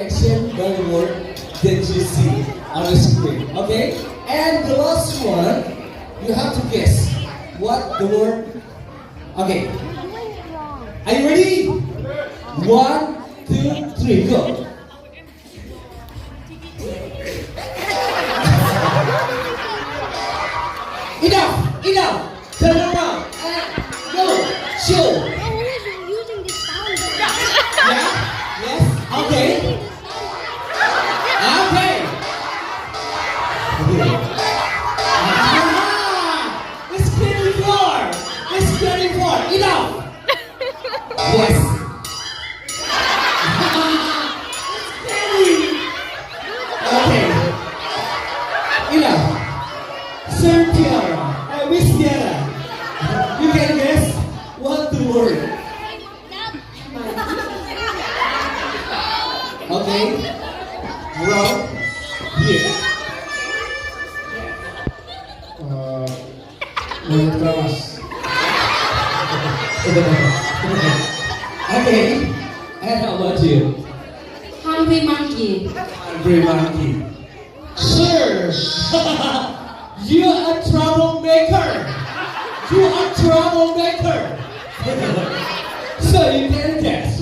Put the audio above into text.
direction by the word that you see on the screen. Okay? And the last one, you have to guess what the word. Okay. Are you ready? 1, 2, 3, go. Enough! Turn around and go. Show. Using this sound. Yeah? Yes? Okay. Okay. It's getting floor. It's getting floor. Enough. Yes. It's getting. Okay. Enough. Sir Tiara. Miss Tiara. You can guess what the word. Okay. Round here. Mulut keras. Okay. And how about you? Hungry monkey. Hungry monkey. Sir, you are a troublemaker. You are a troublemaker. So you can guess.